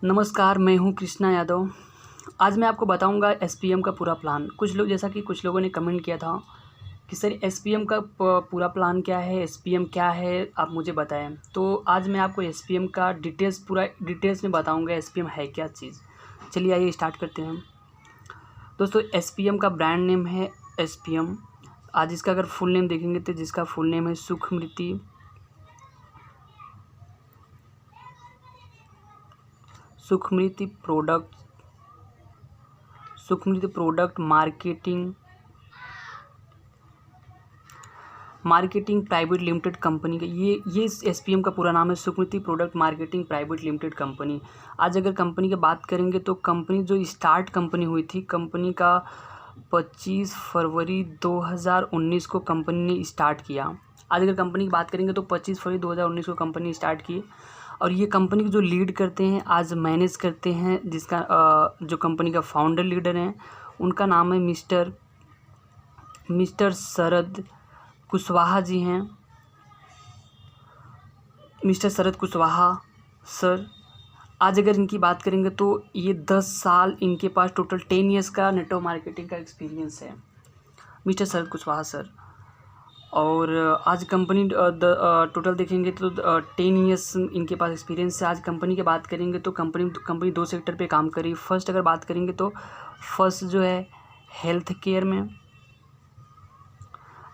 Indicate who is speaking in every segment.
Speaker 1: नमस्कार, मैं हूं कृष्णा यादव। आज मैं आपको बताऊंगा एसपीएम का पूरा प्लान। कुछ लोगों ने कमेंट किया था कि सर एसपीएम का पूरा प्लान क्या है, एसपीएम क्या है, आप मुझे बताएं। तो आज मैं आपको एसपीएम का पूरा डिटेल्स में बताऊंगा एसपीएम है क्या चीज़। चलिए आइए स्टार्ट करते हैं। दोस्तों, एसपीएम का ब्रांड नेम है एसपीएम। आज इसका अगर फुल नेम देखेंगे तो जिसका फुल नेम है Sukhmriti product marketing private limited company का ये एसपीएम का पूरा नाम है, Sukhmriti product marketing private limited company. आज अगर कंपनी की बात करेंगे तो कंपनी जो स्टार्ट कंपनी हुई थी, कंपनी का 25 फरवरी 2019 को कंपनी ने स्टार्ट किया। आज अगर कंपनी की बात करेंगे तो 25 फरवरी 2019 को कंपनी स्टार्ट की। और ये कंपनी को जो लीड करते हैं, आज मैनेज करते हैं, जिसका जो कंपनी का फाउंडर लीडर हैं, उनका नाम है मिस्टर शरद कुशवाहा जी हैं। मिस्टर शरद कुशवाहा सर। आज अगर इनकी बात करेंगे तो ये 10 साल इनके पास टोटल 10 ईयर्स का नेटवर्क मार्केटिंग का एक्सपीरियंस है, मिस्टर शरद कुशवाहा सर। और आज कंपनी टोटल देखेंगे तो 10 ईयर्स इनके पास एक्सपीरियंस है। आज कंपनी की बात करेंगे तो कंपनी 2 सेक्टर पे काम करी। फर्स्ट अगर बात करेंगे तो फर्स्ट जो है हेल्थ केयर में,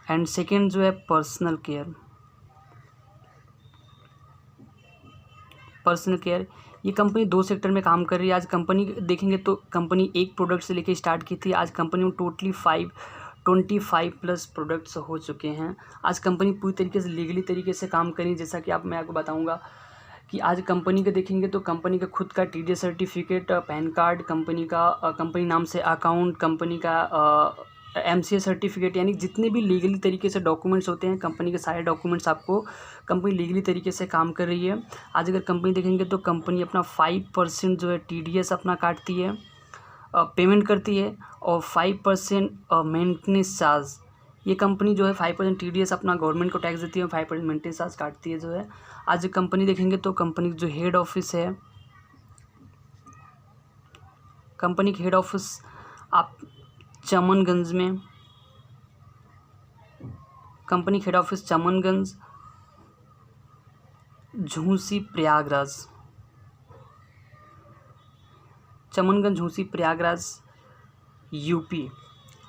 Speaker 1: एंड सेकेंड जो है पर्सनल केयर। ये कंपनी 2 सेक्टर में काम कर रही है। आज कंपनी देखेंगे तो कंपनी एक प्रोडक्ट से लेके स्टार्ट की थी। आज कंपनी में टोटली 25 प्लस प्रोडक्ट्स हो चुके हैं। आज कंपनी पूरी तरीके से लीगली तरीके से काम करी। जैसा कि मैं आपको बताऊंगा कि आज कंपनी का देखेंगे तो कंपनी का खुद का TDS certificate, pan card, company नाम से अकाउंट, कंपनी का एमसीए सर्टिफिकेट, यानी जितने भी लीगली तरीके से डॉक्यूमेंट्स होते हैं, कंपनी के सारे डॉक्यूमेंट्स आपको कंपनी लीगली तरीके से काम कर रही है। आज अगर कंपनी देखेंगे तो कंपनी अपना 5% जो है टीडीएस अपना काटती है, पेमेंट करती है, और 5% मेंटेनेंस चार्ज। ये कंपनी जो है 5% टीडीएस अपना गवर्नमेंट को टैक्स देती है और 5% मेंटेनेंस चार्ज काटती है जो है। आज कंपनी देखेंगे तो कंपनी जो हेड ऑफिस है, कंपनी की हेड ऑफिस आप चमनगंज में, company head office Chamanganj, Jhusi Prayagraj UP.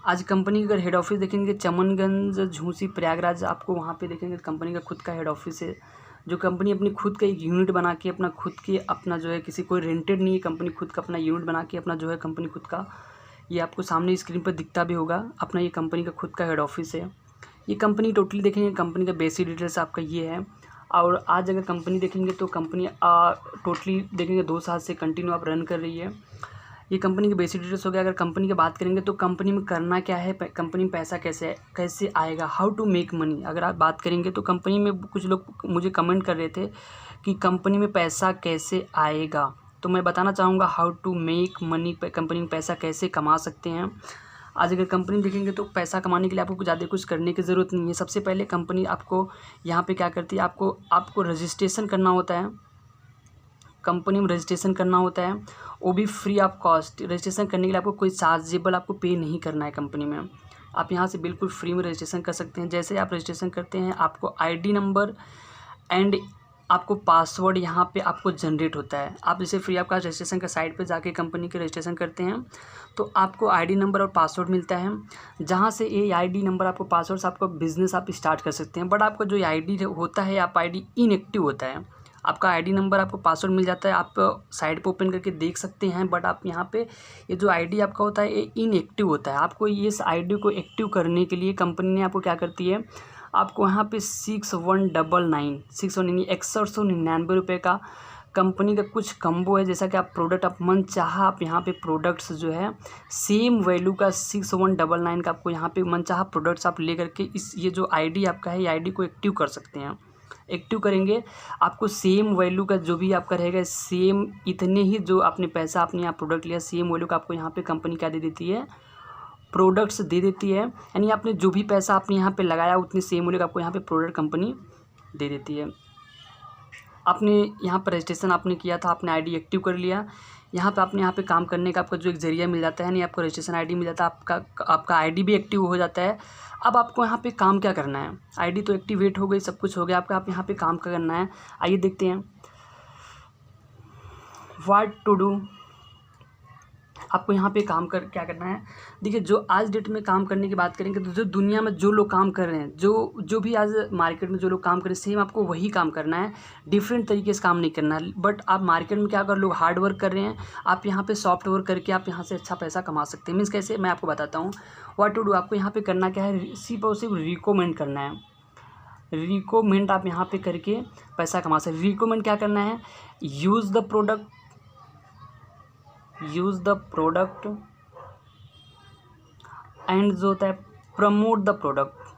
Speaker 1: आज कंपनी का अगर हेड ऑफिस देखेंगे चमनगंज, झूसी प्रयागराज, आपको वहाँ पे देखेंगे कंपनी का खुद का हेड ऑफिस है। जो कंपनी अपनी खुद का एक यूनिट बना के अपना जो है, किसी कोई रेंटेड नहीं है, कंपनी खुद का अपना यूनिट बना के अपना जो है कंपनी खुद का, ये आपको सामने स्क्रीन पर दिखता भी होगा, अपना ये कंपनी का खुद का हेड ऑफिस है। ये कंपनी टोटली देखेंगे, कंपनी का बेसिक डिटेल्स आपका ये है। और आज अगर कंपनी देखेंगे तो कंपनी टोटली देखेंगे 2 साल से कंटिन्यू आप रन कर रही है। ये कंपनी के बेसिक डिटेल्स हो गया। अगर कंपनी की बात करेंगे तो कंपनी में करना क्या है, कंपनी में पैसा कैसे आएगा, हाउ टू मेक मनी। अगर आप बात करेंगे तो कंपनी में कुछ लोग मुझे कमेंट कर रहे थे कि कंपनी में पैसा कैसे आएगा, तो मैं बताना चाहूँगा how to make money, company में पैसा कैसे कमा सकते हैं। आज अगर कंपनी देखेंगे तो पैसा कमाने के लिए आपको ज़्यादा कुछ करने की ज़रूरत नहीं है। सबसे पहले कंपनी आपको यहाँ पे क्या करती है, आपको रजिस्ट्रेशन करना होता है। कंपनी में रजिस्ट्रेशन करना होता है, वो भी फ्री ऑफ कॉस्ट। रजिस्ट्रेशन करने के लिए आपको कोई चार्जेबल आपको पे नहीं करना है। कंपनी में आप यहाँ से बिल्कुल फ्री में रजिस्ट्रेशन कर सकते हैं। जैसे आप रजिस्ट्रेशन करते हैं, आपको आईडी नंबर एंड आपको पासवर्ड यहाँ पे आपको जनरेट होता है। आप जैसे फ्री ऑफ कॉस्ट रजिस्ट्रेशन का साइट पे जाके कंपनी के रजिस्ट्रेशन करते हैं तो आपको आईडी नंबर और पासवर्ड मिलता है, जहाँ से ये आईडी नंबर आपको पासवर्ड से आपका बिजनेस आप स्टार्ट कर सकते हैं। बट आपका जो आईडी होता है, आप आईडी इनएक्टिव होता है। आपका आईडी नंबर आपको पासवर्ड मिल जाता है, आप साइट पे ओपन करके देख सकते हैं, बट आप यहाँ पे ये जो आईडी आपका होता है ये इनएक्टिव होता है। आपको इस आईडी को एक्टिव करने के लिए कंपनी ने आपको क्या करती है, आपको यहाँ पे 6199 रुपये का कंपनी का कुछ कम्बो है। जैसा कि आप प्रोडक्ट आप मन चाहा आप यहाँ पे प्रोडक्ट्स जो है सेम वैल्यू का 6199 का आपको यहाँ पे मन चाहा प्रोडक्ट्स आप ले करके ये जो आईडी आपका है, ये आईडी को एक्टिव कर सकते हैं। एक्टिव करेंगे आपको सेम वैल्यू का जो भी आपका रहेगा, सेम इतने ही जो आपने पैसा आपने यहाँ प्रोडक्ट लिया, सेम वैल्यू का आपको यहाँ पे कंपनी क्या दे देती है, प्रोडक्ट्स दे देती है। यानी आपने जो भी पैसा आपने यहाँ पे लगाया उतने सेम वैल्यू का आपको यहाँ पे प्रोडक्ट कंपनी दे देती है। आपने यहाँ पर रजिस्ट्रेशन आपने किया था, आपने आईडी एक्टिव कर लिया। यहाँ पे आपने यहाँ पे काम करने का आपका जो एक ज़रिया मिल जाता है, नहीं आपको रजिस्ट्रेशन आईडी मिल जाता है, आपका आईडी भी एक्टिव हो जाता है। अब आपको यहाँ पे काम क्या करना है, आईडी तो एक्टिवेट हो गई, सब कुछ हो गया आपका, आप यहाँ पे काम क्या करना है आइए देखते हैं। व्हाट टू डू, आपको यहाँ पे काम कर क्या करना है। देखिए जो आज डेट में काम करने की बात करेंगे तो जो दुनिया में जो लोग काम कर रहे हैं, जो भी आज मार्केट में जो लोग काम कर रहे हैं, सेम आपको वही काम करना है, डिफरेंट तरीके से काम नहीं करना है। बट आप मार्केट में क्या, अगर लोग हार्ड वर्क कर रहे हैं, आप यहाँ पे सॉफ्ट वर्क करके आप यहाँ से अच्छा पैसा कमा सकते हैं। मीन्स कैसे, मैं आपको बताता हूँ। व्हाट टू डू, आपको यहाँ पे करना क्या है, सिर्फ और सिर्फ रिकमेंड करना है। रिकमेंड आप यहाँ पे करके पैसा कमा सकते। रिकमेंड क्या करना है, यूज़ द प्रोडक्ट एंड जो होता है प्रमोट द प्रोडक्ट।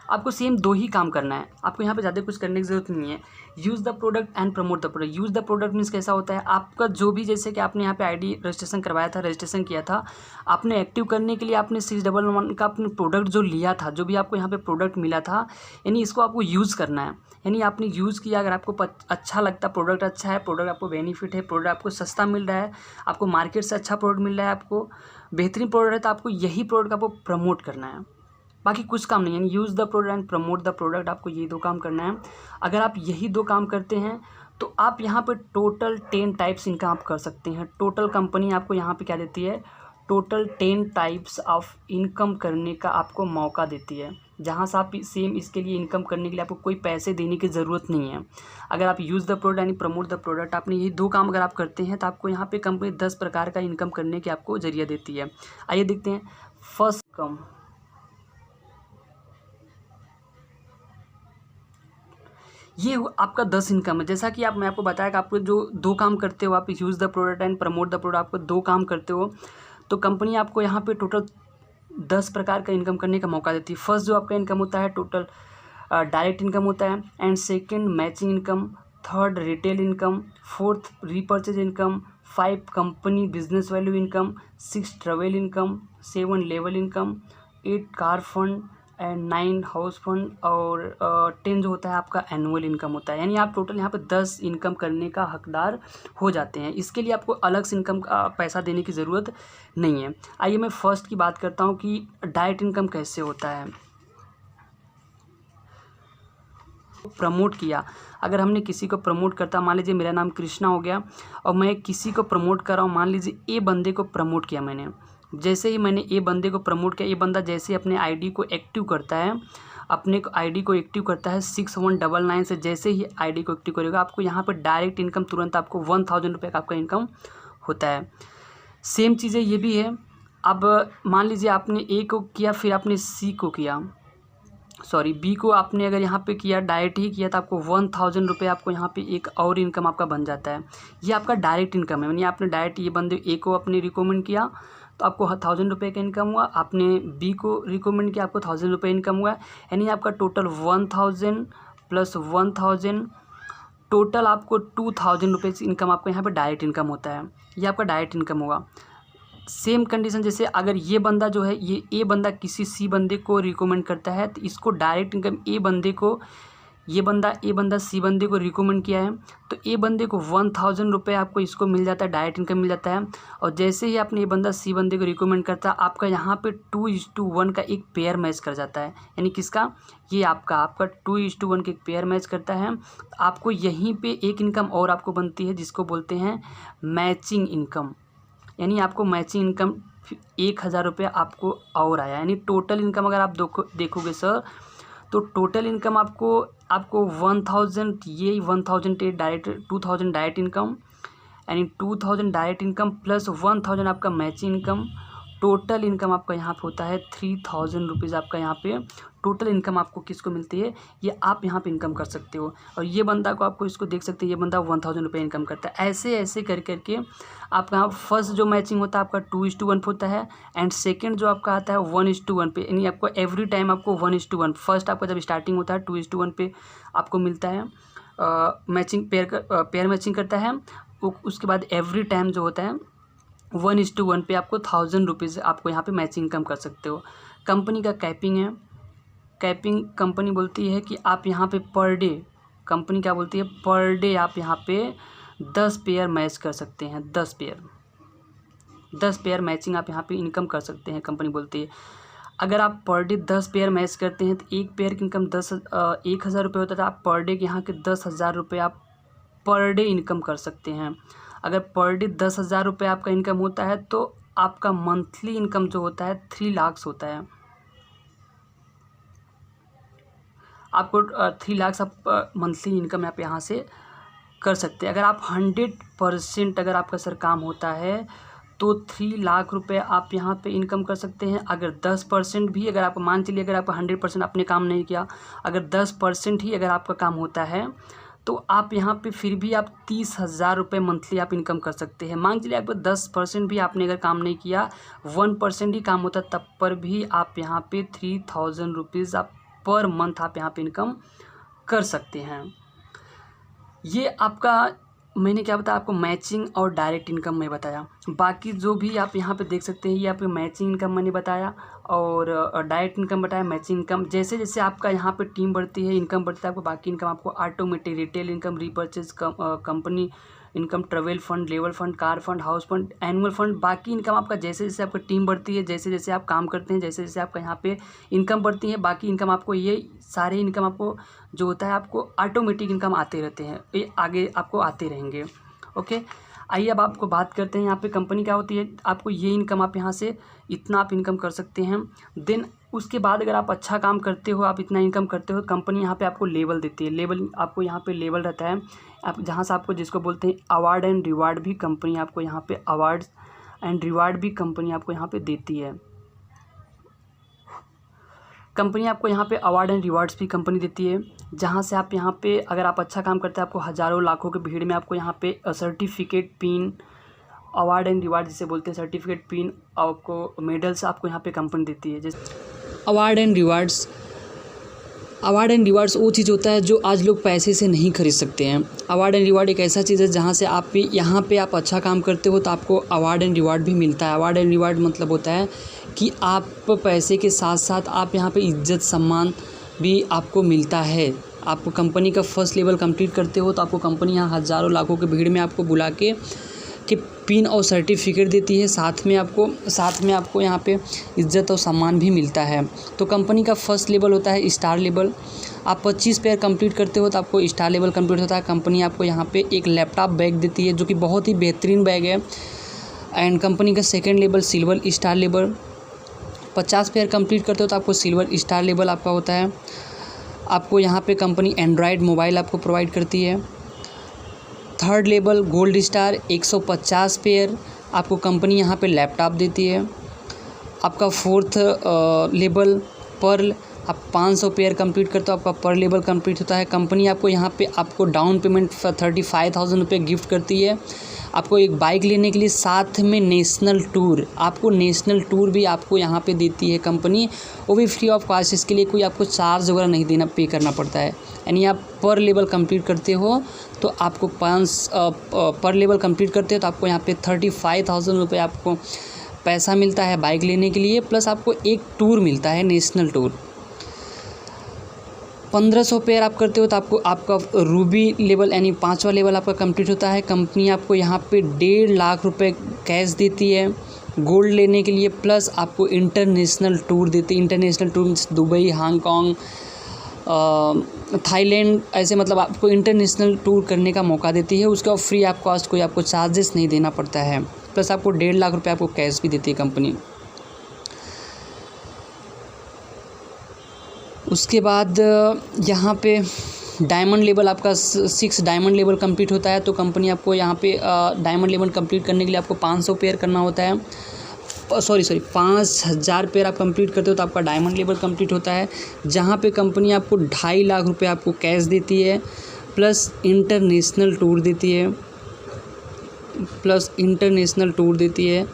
Speaker 1: आपको सेम दो ही काम करना है, आपको यहाँ पे ज़्यादा कुछ करने की ज़रूरत नहीं है। Use the product and promote the product. Use the product means कैसा होता है, आपका जो भी, जैसे कि आपने यहाँ पे आईडी रजिस्ट्रेशन करवाया था, रजिस्ट्रेशन किया था, आपने एक्टिव करने के लिए आपने 611 का अपने प्रोडक्ट जो लिया था, जो भी आपको यहाँ पे प्रोडक्ट मिला था, यानी इसको आपको यूज़ करना है। यानी आपने यूज़ किया, अगर आपको अच्छा लगता, प्रोडक्ट अच्छा है, प्रोडक्ट आपको बेनिफिट है, प्रोडक्ट आपको सस्ता मिल रहा है, आपको मार्केट से अच्छा प्रोडक्ट मिल रहा है, आपको बेहतरीन प्रोडक्ट है, तो आपको यही प्रोडक्ट आपको प्रमोट करना है, बाकी कुछ काम नहीं है। यानी use the product and promote the product, आपको ये दो काम करना है। अगर आप यही दो काम करते हैं तो आप यहाँ पे टोटल 10 टाइप्स इनका आप कर सकते हैं। टोटल कंपनी आपको यहाँ पे क्या देती है, टोटल 10 टाइप्स ऑफ इनकम करने का आपको मौका देती है, जहाँ से आप सेम इसके लिए इनकम करने के लिए आपको कोई पैसे देने की ज़रूरत नहीं है। अगर आप यूज़ द प्रोडक्ट यानी प्रमोट द प्रोडक्ट, आपने ये दो काम अगर आप करते हैं तो आपको यहाँ पे कंपनी 10 प्रकार का इनकम करने के आपको जरिया देती है। आइए देखते हैं। फर्स्ट इनकम, ये आपका 10 इनकम है। जैसा कि मैं आपको बताया कि आपको जो दो काम करते हो, आप use the product and promote the product, आपको दो काम करते हो तो कंपनी आपको यहाँ पे टोटल 10 प्रकार का इनकम करने का मौका देती है। फर्स्ट जो आपका इनकम होता है टोटल डायरेक्ट इनकम होता है, and second matching income, third retail income, fourth repurchase income, 5 company business value income, 6 travel income, 7 level income, 8 car fund and 9 house fund, और 10 जो होता है आपका एनुअल इनकम होता है। यानी आप टोटल यहाँ पे 10 इनकम करने का हकदार हो जाते हैं। इसके लिए आपको अलग से इनकम का पैसा देने की ज़रूरत नहीं है। आइए मैं फर्स्ट की बात करता हूँ कि डायरेक्ट इनकम कैसे होता है। प्रमोट किया, अगर हमने किसी को प्रमोट करता, मान लीजिए मेरा नाम कृष्णा हो गया और मैं किसी को प्रमोट कर रहा हूँ, मान लीजिए ए बंदे को प्रमोट किया मैंने। जैसे ही मैंने ए बंदे को प्रमोट किया, ये बंदा जैसे ही अपने आईडी को एक्टिव करता है, अपने आईडी को एक्टिव करता है 6199 से, जैसे ही आईडी को एक्टिव करेगा आपको यहाँ पर डायरेक्ट इनकम तुरंत आपको 1000 रुपये का आपका इनकम होता है। सेम चीज़ें ये भी है। अब मान लीजिए आपने ए को किया, फिर आपने सी को किया, सॉरी बी को आपने अगर यहाँ पे किया, डायरेक्ट ही किया, तो आपको 1000 रुपये आपको यहाँ पे एक और इनकम आपका बन जाता है। ये आपका डायरेक्ट इनकम है। यानी आपने डायरेक्ट ये बंदे ए को अपने रिकमेंड किया तो आपको 1000 रुपये का इनकम हुआ, आपने बी को रिकमेंड किया आपको 1000 रुपये इनकम हुआ। यानी आपका टोटल 1000 प्लस 1000 टोटल आपको 2000 रुपये इनकम आपको यहाँ पर डायरेक्ट इनकम होता है। ये आपका डायरेक्ट इनकम होगा। सेम कंडीशन, जैसे अगर ये बंदा जो है, ये ए बंदा किसी सी बंदे को रिकमेंड करता है तो इसको डायरेक्ट इनकम ए बंदे को, ये बंदा ए बंदा सी बंदे को रिकमेंड किया है तो ए बंदे को 1000 रुपये आपको इसको मिल जाता है, डायरेक्ट इनकम मिल जाता है। और जैसे ही आपने ये बंदा सी बंदे को रिकमेंड करता है, आपका यहाँ पे 2:1 का एक पेयर मैच कर जाता है। यानी किसका, ये आपका 2:1 के एक पेयर मैच करता है। आपको यहीं पर एक इनकम और आपको बनती है जिसको बोलते हैं मैचिंग इनकम। यानी आपको मैचिंग इनकम 1000 रुपये आपको और आया। यानी टोटल इनकम अगर आप देखोगे सर, तो टोटल इनकम आपको 1000, ये 1000 डायरेक्ट, 2000 डायरेक्ट इनकम, यानी 2000 डायरेक्ट इनकम प्लस 1000 आपका मैचिंग इनकम, टोटल इनकम आपका यहाँ पे होता है 3000 रुपीज़। आपका यहाँ पे टोटल इनकम आपको किसको मिलती है, ये आप यहाँ पे इनकम कर सकते हो। और ये बंदा को आपको इसको देख सकते हैं, ये बंदा 1000 रुपये इनकम करता है। ऐसे ऐसे कर करके आपका यहाँ फर्स्ट जो मैचिंग होता है आपका 2:1 होता है, एंड सेकेंड जो आपका आता है 1:1 पे। यानी आपको एवरी टाइम आपको 1:1, फर्स्ट आपका जब स्टार्टिंग होता है 2:1 पे आपको मिलता है। मैचिंग पेयर मैचिंग करता है। उसके बाद एवरी टाइम जो होता है 1:1 पे आपको 1000 रुपीज़ आपको यहाँ पे मैचिंग इनकम कर सकते हो। कंपनी का कैपिंग है, कैपिंग कंपनी बोलती है कि आप यहाँ पे पर डे, कंपनी क्या बोलती है, पर डे आप यहाँ पे 10 पेयर मैच कर सकते हैं, 10 पेयर मैचिंग आप यहाँ पे इनकम कर सकते हैं, कंपनी बोलती है। अगर आप पर डे 10 पेयर मैच करते हैं तो एक पेयर की इनकम 1,000 रुपये होता था। आप पर डे के यहाँ के 10,000 रुपये आप पर डे इनकम कर सकते हैं। अगर पर डे 10,000 रुपये आपका इनकम होता है तो आपका मंथली इनकम जो होता है 3 लाख होता है। आपको 3 लाख आप मंथली इनकम आप यहाँ से कर सकते हैं। अगर आप 100% अगर आपका सर काम होता है तो 3 लाख रुपए आप यहाँ पे इनकम कर सकते हैं। अगर 10% भी, अगर आप मान चलिए अगर आप 100% आपने काम नहीं किया, अगर 10% ही अगर आपका काम होता है तो आप यहाँ पे फिर भी आप 30,000 रुपये मंथली आप इनकम कर सकते हैं। मान चलिए आपको 10% भी आपने अगर काम नहीं किया, 1% ही काम होता तब पर भी आप यहाँ पे 3,000 रुपीज़ आप पर मंथ आप यहाँ पे इनकम कर सकते हैं। ये आपका मैंने क्या बताया आपको, मैचिंग और डायरेक्ट इनकम मैं बताया। बाकी जो भी आप यहाँ पे देख सकते हैं ये आपको मैचिंग इनकम मैंने बताया और डायरेक्ट इनकम बताया। मैचिंग इनकम जैसे जैसे आपका यहाँ पे टीम बढ़ती है, इनकम बढ़ता है, आपको बाकी इनकम आपको automatic retail income, repurchase company income, travel fund, level fund, car fund, house fund, annual fund, बाकी इनकम आपका जैसे जैसे आपका टीम बढ़ती है, जैसे जैसे आप काम करते हैं, जैसे जैसे आपका यहाँ पे इनकम बढ़ती है, बाकी इनकम आपको ये सारे इनकम आपको जो होता है आपको ऑटोमेटिक इनकम आते रहते हैं, ये आगे आपको आते रहेंगे। ओके, आइए अब आपको बात करते हैं यहाँ पे कंपनी क्या होती है। आपको ये इनकम आप यहाँ से इतना आप इनकम कर सकते हैं। देन उसके बाद अगर आप अच्छा काम करते हो, आप इतना इनकम करते हो, कंपनी यहाँ पे आपको लेवल देती है। लेवल आपको यहाँ पे लेवल रहता है, आप जहाँ से आपको जिसको बोलते हैं अवार्ड एंड रिवार्ड भी कंपनी आपको यहाँ पे अवार्ड्स एंड रिवार्ड भी कंपनी आपको यहाँ पे देती है। कंपनी आपको यहाँ पे अवार्ड एंड रिवार्ड्स भी कंपनी देती है, जहाँ से आप यहाँ पे अगर आप अच्छा काम करते हैं आपको हज़ारों लाखों की भीड़ में आपको यहाँ पे certificate, pin, award and reward जिसे बोलते हैं, सर्टिफिकेट, पिन, आपको मेडल्स आपको यहाँ पे कंपनी देती है। जैसे अवार्ड एंड रिवार्ड्स वो चीज़ होता है जो आज लोग पैसे से नहीं खरीद सकते हैं। अवार्ड एंड रिवार्ड एक ऐसा चीज़ है जहाँ से आप भी यहाँ पे आप अच्छा काम करते हो तो आपको अवार्ड एंड रिवार्ड भी मिलता है। अवार्ड एंड रिवार्ड मतलब होता है कि आप पैसे के साथ साथ आप यहाँ पे इज्जत सम्मान भी आपको मिलता है। आप कंपनी का फर्स्ट लेवल कंप्लीट करते हो तो आपको कंपनी यहाँ हज़ारों लाखों की भीड़ में आपको बुला के पिन और सर्टिफिकेट देती है, साथ में आपको यहाँ पे इज्जत और सम्मान भी मिलता है। तो कंपनी का फर्स्ट लेवल होता है स्टार लेवल। आप 25 पेयर कंप्लीट करते हो तो आपको स्टार लेवल कंप्लीट होता है। कंपनी आपको यहाँ पे एक लैपटॉप बैग देती है जो कि बहुत ही बेहतरीन बैग है। एंड कंपनी का second level silver star level. 50 pair complete करते हो तो आपको सिल्वर स्टार लेवल आपका होता है। आपको यहाँ पे कंपनी एंड्रॉयड मोबाइल आपको प्रोवाइड करती है। Third level gold star 150 pair आपको कंपनी यहाँ पे लैपटॉप देती है। आपका फोर्थ लेवल पर्ल, आप 500 पेयर कंप्लीट करते हो आपका पर लेवल कंप्लीट होता है। कंपनी आपको यहाँ पे आपको डाउन पेमेंट 35,000 रुपये गिफ्ट करती है आपको एक बाइक लेने के लिए, साथ में नेशनल टूर, आपको नेशनल टूर भी आपको यहाँ पे देती है कंपनी, वो भी फ्री ऑफ कॉस्ट। इसके लिए कोई आपको चार्ज वगैरह नहीं पे करना पड़ता है। यानी आप पर लेवल कंप्लीट करते हो तो आपको पर लेवल कंप्लीट करते हो तो आपको यहाँ पे 35,000 रुपये आपको पैसा मिलता है बाइक लेने के लिए, प्लस आपको एक टूर मिलता है नेशनल टूर। 1500 पेयर आप करते हो तो आपको आपका रूबी लेवल यानी 5वां लेवल आपका कंप्लीट होता है। कंपनी आपको यहाँ पे 1.5 लाख रुपए कैश देती है गोल्ड लेने के लिए, प्लस आपको इंटरनेशनल टूर देती है। International tour Dubai, Hong Kong, Thailand, ऐसे मतलब आपको इंटरनेशनल टूर करने का मौका देती है। उसका फ्री ऑफ कॉस्ट, कोई आपको चार्जेस नहीं देना पड़ता है, प्लस आपको 1.5 लाख रुपये आपको कैश भी देती है कंपनी। उसके बाद यहाँ पे डायमंड लेवल आपका 6 डायमंड लेवल कंप्लीट होता है तो कंपनी आपको यहाँ पे डायमंड लेवल कंप्लीट करने के लिए आपको 500 पेयर करना होता है। 5,000 पेयर आप कंप्लीट करते हो तो आपका डायमंड लेवल कंप्लीट होता है, जहाँ पे कंपनी आपको 2.5 लाख रुपये आपको कैश देती है, प्लस इंटरनेशनल टूर देती है।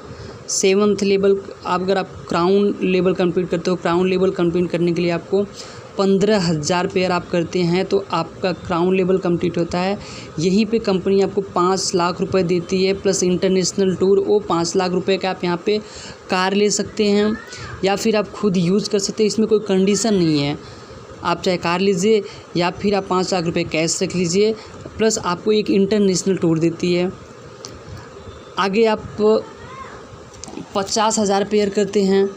Speaker 1: 7th लेवल अगर आप क्राउन लेवल कंप्लीट करते हो, क्राउन लेवल कंप्लीट करने के लिए आपको 15,000 पेयर आप करते हैं तो आपका क्राउन लेवल कंप्लीट होता है। यहीं पे कंपनी आपको 5 लाख रुपए देती है प्लस इंटरनेशनल टूर। वो 5 लाख रुपए का आप यहाँ पे कार ले सकते हैं या फिर आप खुद यूज़ कर सकते हैं, इसमें कोई कंडीशन नहीं है। आप चाहे कार लीजिए या फिर आप 5 लाख रुपए कैश रख लीजिए, प्लस आपको एक इंटरनेशनल टूर देती है। आगे आप 50,000 पेयर करते हैं,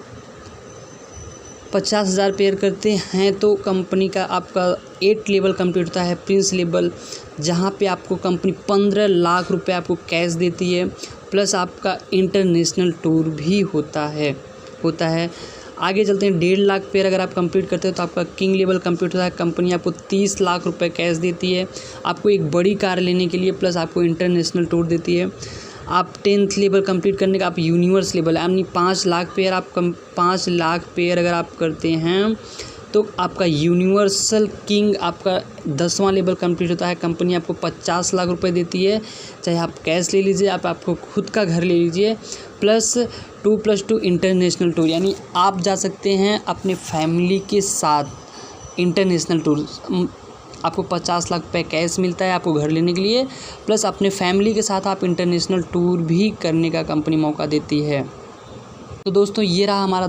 Speaker 1: 50,000 पेयर करते हैं तो कंपनी का आपका 8 लेवल कंप्लीट होता है, प्रिंस लेवल, जहाँ पे आपको कंपनी 15 लाख रुपए आपको कैश देती है प्लस आपका इंटरनेशनल टूर भी होता है। आगे चलते हैं, 1.5 लाख पेयर अगर आप कंप्लीट करते हो तो आपका किंग लेवल कंप्लीट होता है। कंपनी आपको 30 लाख रुपए कैश देती है आपको एक बड़ी कार लेने के लिए, प्लस आपको इंटरनेशनल टूर देती है। आप 10th लेवल कंप्लीट करने का आप यूनिवर्स लेवल यानी 5 लाख पेयर अगर आप करते हैं तो आपका यूनिवर्सल किंग आपका 10वां लेवल कंप्लीट होता है। कंपनी आपको 50 लाख रुपए देती है, चाहे आप कैश ले लीजिए, आपको खुद का घर ले लीजिए, प्लस 2+2 इंटरनेशनल टूर, यानी आप जा सकते हैं अपने फैमिली के साथ इंटरनेशनल टूर। आपको 50 लाख रुपये कैश मिलता है आपको घर लेने के लिए, प्लस अपने फैमिली के साथ आप इंटरनेशनल टूर भी करने का कंपनी मौका देती है। तो दोस्तों ये रहा हमारा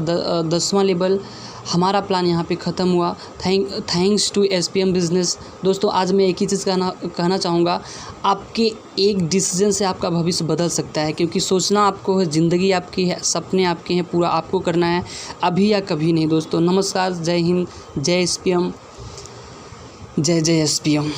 Speaker 1: 10वां लेवल। हमारा प्लान यहाँ पे ख़त्म हुआ। Thanks to SPM business. दोस्तों आज मैं एक ही चीज़ कहना चाहूँगा, आपके एक डिसीजन से आपका भविष्य बदल सकता है, क्योंकि सोचना आपको है, ज़िंदगी आपकी है, सपने आपके हैं, पूरा आपको करना है, अभी या कभी नहीं। दोस्तों नमस्कार, जय हिंद, जय SPM, जय SPM।